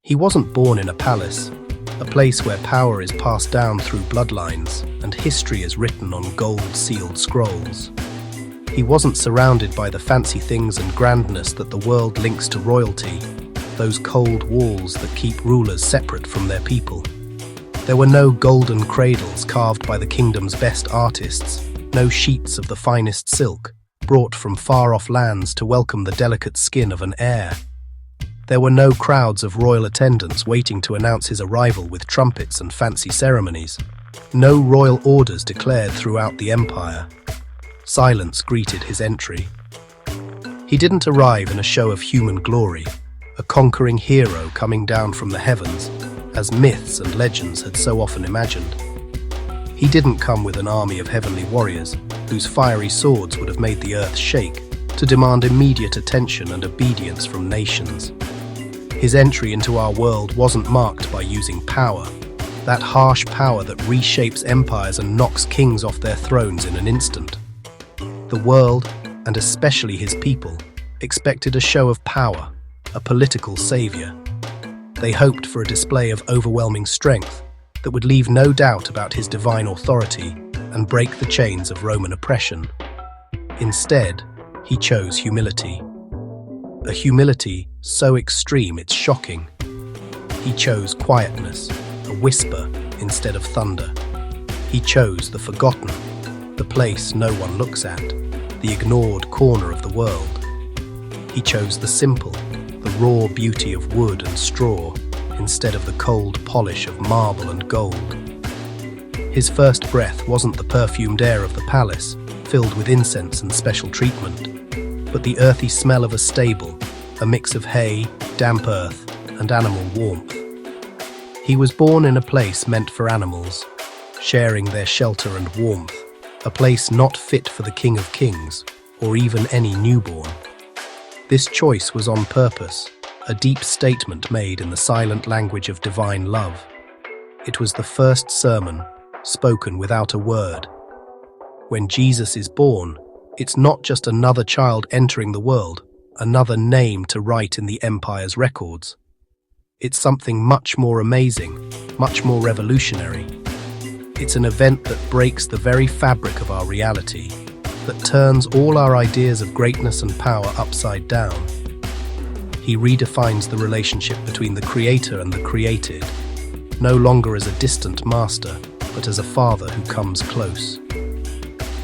He wasn't born in a palace, a place where power is passed down through bloodlines and history is written on gold-sealed scrolls. He wasn't surrounded by the fancy things and grandness that the world links to royalty, those cold walls that keep rulers separate from their people. There were no golden cradles carved by the kingdom's best artists, no sheets of the finest silk, brought from far-off lands to welcome the delicate skin of an heir. There were no crowds of royal attendants waiting to announce his arrival with trumpets and fancy ceremonies. No royal orders declared throughout the empire. Silence greeted his entry. He didn't arrive in a show of human glory, a conquering hero coming down from the heavens, as myths and legends had so often imagined. He didn't come with an army of heavenly warriors, whose fiery swords would have made the earth shake, to demand immediate attention and obedience from nations. His entry into our world wasn't marked by using power, that harsh power that reshapes empires and knocks kings off their thrones in an instant. The world, and especially his people, expected a show of power, a political savior. They hoped for a display of overwhelming strength that would leave no doubt about his divine authority and break the chains of Roman oppression. Instead, he chose humility. A humility so extreme it's shocking. He chose quietness, a whisper instead of thunder. He chose the forgotten, the place no one looks at, the ignored corner of the world. He chose the simple, the raw beauty of wood and straw, instead of the cold polish of marble and gold. His first breath wasn't the perfumed air of the palace, filled with incense and special treatment, but the earthy smell of a stable, a mix of hay, damp earth, and animal warmth. He was born in a place meant for animals, sharing their shelter and warmth, a place not fit for the King of Kings, or even any newborn. This choice was on purpose, a deep statement made in the silent language of divine love. It was the first sermon, spoken without a word. When Jesus is born, it's not just another child entering the world, another name to write in the empire's records. It's something much more amazing, much more revolutionary. It's an event that breaks the very fabric of our reality, that turns all our ideas of greatness and power upside down. He redefines the relationship between the creator and the created, no longer as a distant master, but as a father who comes close.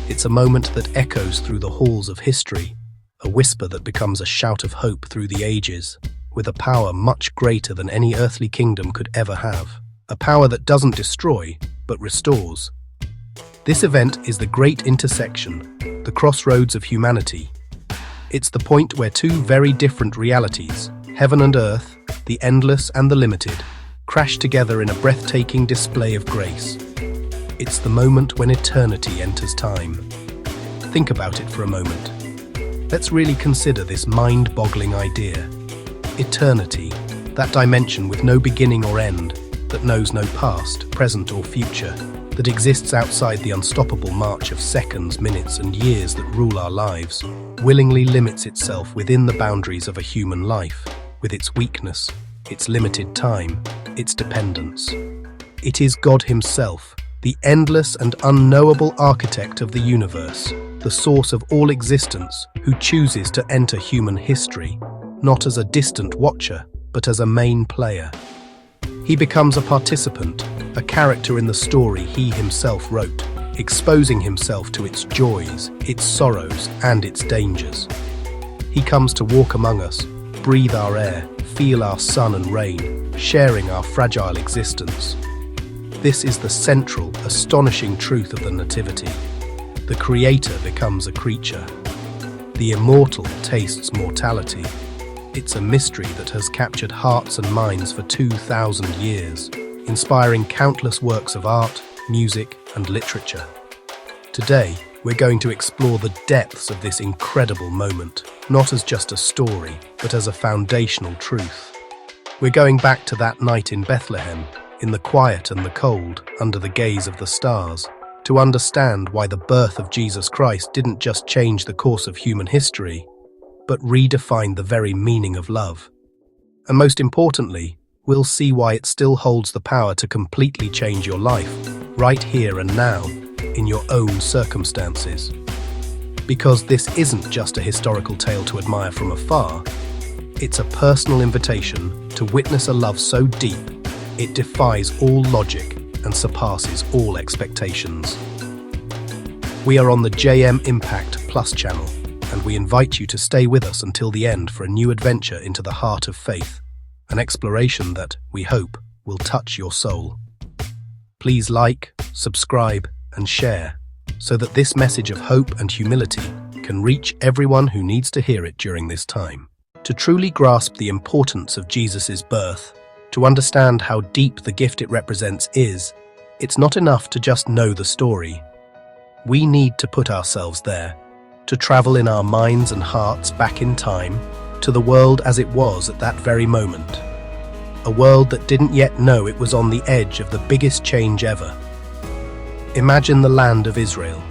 It's a moment that echoes through the halls of history, a whisper that becomes a shout of hope through the ages, with a power much greater than any earthly kingdom could ever have, a power that doesn't destroy, but restores. This event is the great intersection, the crossroads of humanity. It's the point where two very different realities, heaven and earth, the endless and the limited, crash together in a breathtaking display of grace. It's the moment when eternity enters time. Think about it for a moment. Let's really consider this mind-boggling idea. Eternity, that dimension with no beginning or end, that knows no past, present or future, that exists outside the unstoppable march of seconds, minutes and years that rule our lives, willingly limits itself within the boundaries of a human life, with its weakness, its limited time, its dependence. It is God Himself, the endless and unknowable architect of the universe, the source of all existence, who chooses to enter human history, not as a distant watcher, but as a main player. He becomes a participant, a character in the story He Himself wrote, exposing Himself to its joys, its sorrows, and its dangers. He comes to walk among us, breathe our air, feel our sun and rain, sharing our fragile existence. This is the central, astonishing truth of the Nativity. The Creator becomes a creature. The immortal tastes mortality. It's a mystery that has captured hearts and minds for 2,000 years, inspiring countless works of art, music, and literature. Today, we're going to explore the depths of this incredible moment, not as just a story, but as a foundational truth. We're going back to that night in Bethlehem, in the quiet and the cold, under the gaze of the stars, to understand why the birth of Jesus Christ didn't just change the course of human history, but redefined the very meaning of love. And most importantly, we'll see why it still holds the power to completely change your life, right here and now, in your own circumstances. Because this isn't just a historical tale to admire from afar, it's a personal invitation to witness a love so deep, it defies all logic and surpasses all expectations. We are on the JM Impact Plus channel, and we invite you to stay with us until the end for a new adventure into the heart of faith, an exploration that, we hope, will touch your soul. Please like, subscribe, and share, so that this message of hope and humility can reach everyone who needs to hear it during this time. To truly grasp the importance of Jesus' birth, to understand how deep the gift it represents it's not enough to just know the story. We need to put ourselves there, to travel in our minds and hearts back in time, to the world as it was at that very moment. A world that didn't yet know it was on the edge of the biggest change ever. Imagine the land of Israel,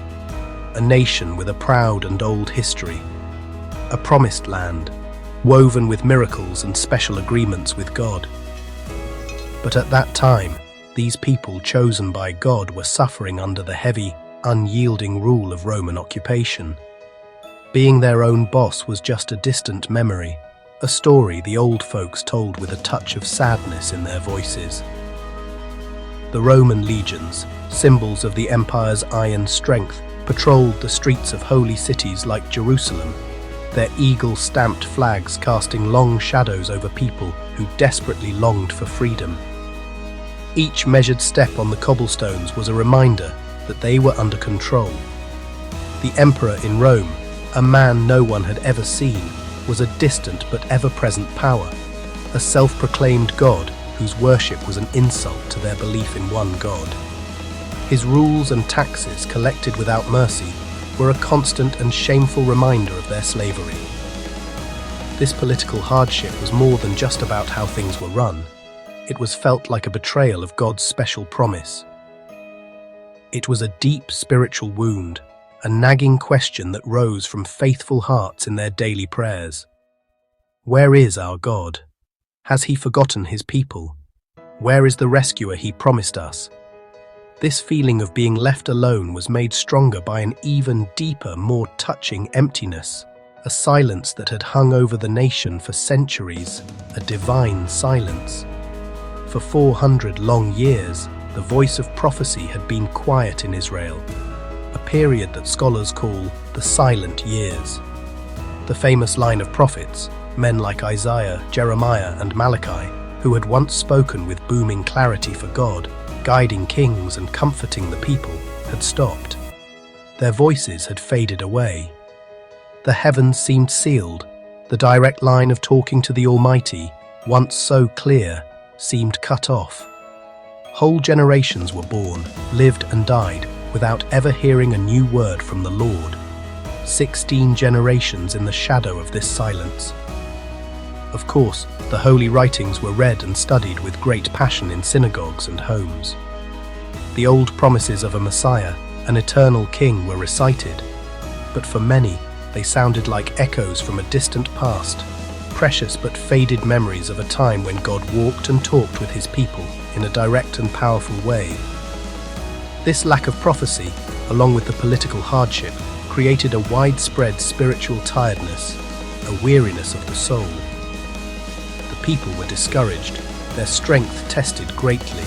a nation with a proud and old history, a promised land, woven with miracles and special agreements with God. But at that time, these people chosen by God were suffering under the heavy, unyielding rule of Roman occupation. Being their own boss was just a distant memory, a story the old folks told with a touch of sadness in their voices. The Roman legions, symbols of the empire's iron strength, patrolled the streets of holy cities like Jerusalem, their eagle-stamped flags casting long shadows over people who desperately longed for freedom. Each measured step on the cobblestones was a reminder that they were under control. The emperor in Rome, a man no one had ever seen, was a distant but ever-present power, a self-proclaimed god whose worship was an insult to their belief in one God. His rules and taxes collected without mercy were a constant and shameful reminder of their slavery. This political hardship was more than just about how things were run. It was felt like a betrayal of God's special promise. It was a deep spiritual wound, a nagging question that rose from faithful hearts in their daily prayers. Where is our God? Has he forgotten his people? Where is the rescuer he promised us? This feeling of being left alone was made stronger by an even deeper, more touching emptiness, a silence that had hung over the nation for centuries, a divine silence. For 400 long years, the voice of prophecy had been quiet in Israel, a period that scholars call the silent years. The famous line of prophets, men like Isaiah, Jeremiah, and Malachi, who had once spoken with booming clarity for God, guiding kings and comforting the people, had stopped. Their voices had faded away. The heavens seemed sealed. The direct line of talking to the Almighty, once so clear, seemed cut off. Whole generations were born, lived and died, without ever hearing a new word from the Lord. 16 generations in the shadow of this silence. Of course, the holy writings were read and studied with great passion in synagogues and homes. The old promises of a Messiah, an eternal king, were recited, but for many, they sounded like echoes from a distant past, precious but faded memories of a time when God walked and talked with his people in a direct and powerful way. This lack of prophecy, along with the political hardship, created a widespread spiritual tiredness, a weariness of the soul. The people were discouraged, their strength tested greatly.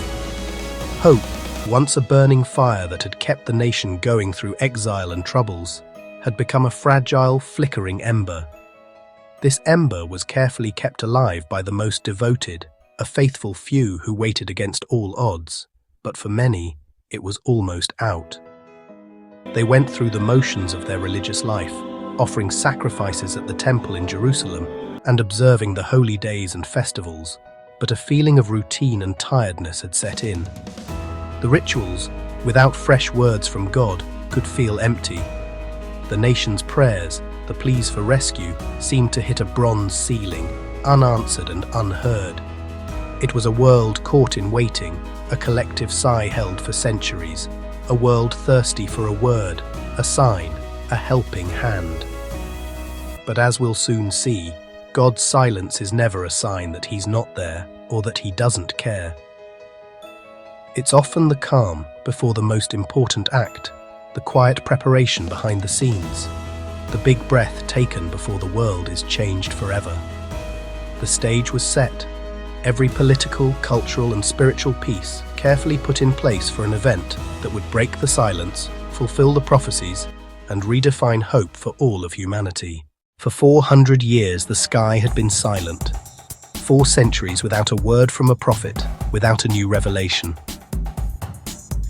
Hope, once a burning fire that had kept the nation going through exile and troubles, had become a fragile, flickering ember. This ember was carefully kept alive by the most devoted, a faithful few who waited against all odds, but for many, it was almost out. They went through the motions of their religious life, offering sacrifices at the temple in Jerusalem and observing the holy days and festivals, but a feeling of routine and tiredness had set in. The rituals, without fresh words from God, could feel empty. The nation's prayers, the pleas for rescue, seemed to hit a bronze ceiling, unanswered and unheard. It was a world caught in waiting, a collective sigh held for centuries, a world thirsty for a word, a sign, a helping hand. But as we'll soon see, God's silence is never a sign that he's not there or that he doesn't care. It's often the calm before the most important act, the quiet preparation behind the scenes, the big breath taken before the world is changed forever. The stage was set, every political, cultural and spiritual piece carefully put in place for an event that would break the silence, fulfill the prophecies, and redefine hope for all of humanity. For 400 years the sky had been silent. 4 centuries without a word from a prophet, without a new revelation.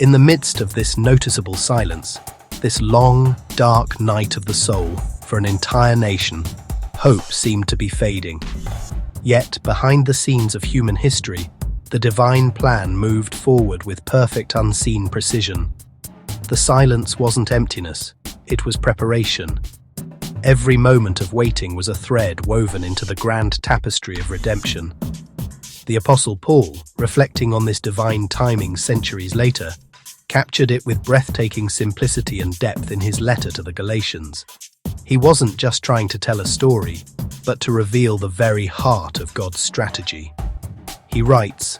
In the midst of this noticeable silence, this long, dark night of the soul for an entire nation, hope seemed to be fading. Yet, behind the scenes of human history, the divine plan moved forward with perfect unseen precision. The silence wasn't emptiness, it was preparation. Every moment of waiting was a thread woven into the grand tapestry of redemption. The Apostle Paul, reflecting on this divine timing centuries later, captured it with breathtaking simplicity and depth in his letter to the Galatians. He wasn't just trying to tell a story, but to reveal the very heart of God's strategy. He writes,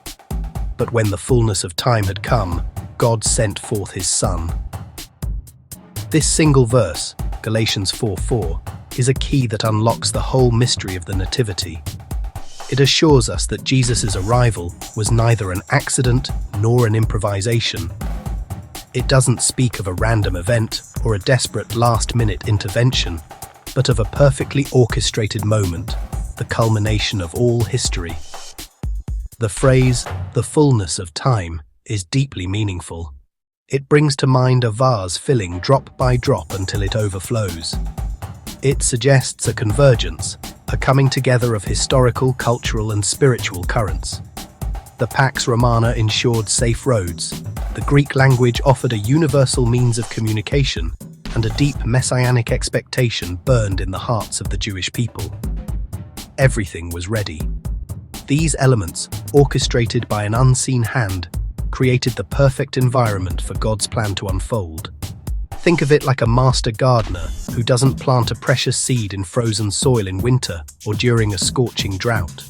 "But when the fullness of time had come, God sent forth his Son." This single verse, Galatians 4:4, is a key that unlocks the whole mystery of the Nativity. It assures us that Jesus' arrival was neither an accident nor an improvisation. It doesn't speak of a random event or a desperate last-minute intervention, but of a perfectly orchestrated moment, the culmination of all history. The phrase, "the fullness of time," is deeply meaningful. It brings to mind a vase filling drop by drop until it overflows. It suggests a convergence, a coming together of historical, cultural and spiritual currents. The Pax Romana ensured safe roads, the Greek language offered a universal means of communication, and a deep messianic expectation burned in the hearts of the Jewish people. Everything was ready. These elements, orchestrated by an unseen hand, created the perfect environment for God's plan to unfold. Think of it like a master gardener who doesn't plant a precious seed in frozen soil in winter or during a scorching drought.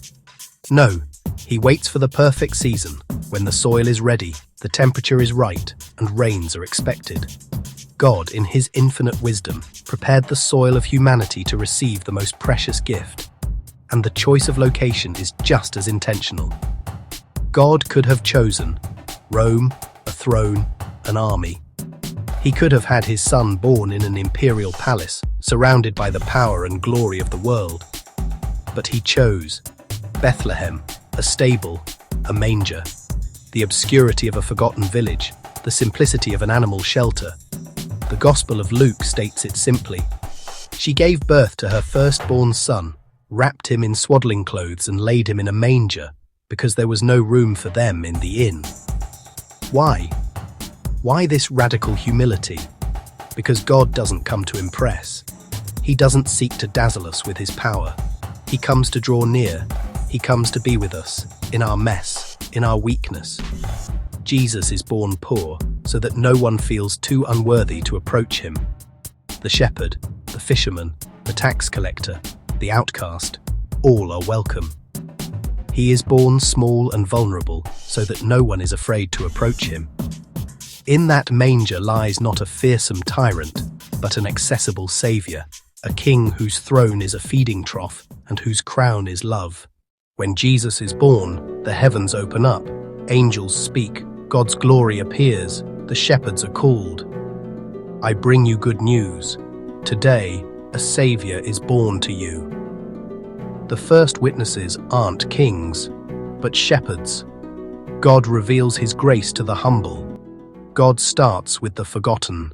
No, he waits for the perfect season, when the soil is ready, the temperature is right, and rains are expected. God, in his infinite wisdom, prepared the soil of humanity to receive the most precious gift. And the choice of location is just as intentional. God could have chosen Rome, a throne, an army. He could have had his son born in an imperial palace, surrounded by the power and glory of the world. But he chose Bethlehem, a stable, a manger, the obscurity of a forgotten village, the simplicity of an animal shelter. The Gospel of Luke states it simply. She gave birth to her firstborn son, wrapped him in swaddling clothes and laid him in a manger, because there was no room for them in the inn. Why? Why this radical humility? Because God doesn't come to impress. He doesn't seek to dazzle us with his power. He comes to draw near. He comes to be with us, in our mess, in our weakness. Jesus is born poor, so that no one feels too unworthy to approach him. The shepherd, the fisherman, the tax collector, the outcast, all are welcome. He is born small and vulnerable, so that no one is afraid to approach him. In that manger lies not a fearsome tyrant, but an accessible saviour, a king whose throne is a feeding trough and whose crown is love. When Jesus is born, the heavens open up, angels speak, God's glory appears, the shepherds are called. I bring you good news. Today, a saviour is born to you. The first witnesses aren't kings, but shepherds. God reveals his grace to the humble. God starts with the forgotten.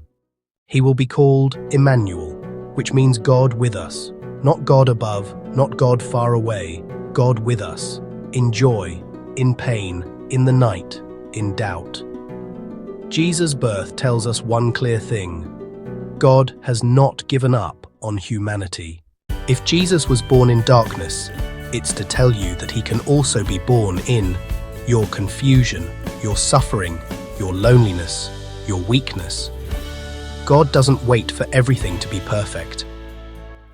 He will be called Emmanuel, which means God with us. Not God above, not God far away, God with us, in joy, in pain, in the night, in doubt. Jesus' birth tells us one clear thing. God has not given up on humanity. If Jesus was born in darkness, it's to tell you that he can also be born in your confusion, your suffering, your loneliness, your weakness. God doesn't wait for everything to be perfect.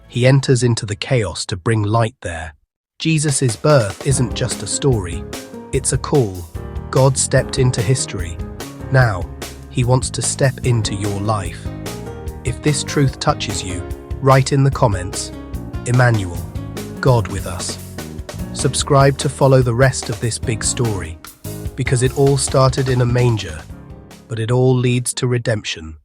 He enters into the chaos to bring light there. Jesus' birth isn't just a story, it's a call. God stepped into history. Now, he wants to step into your life. If this truth touches you, write in the comments, Emmanuel, God with us. Subscribe to follow the rest of this big story, because it all started in a manger, but it all leads to redemption.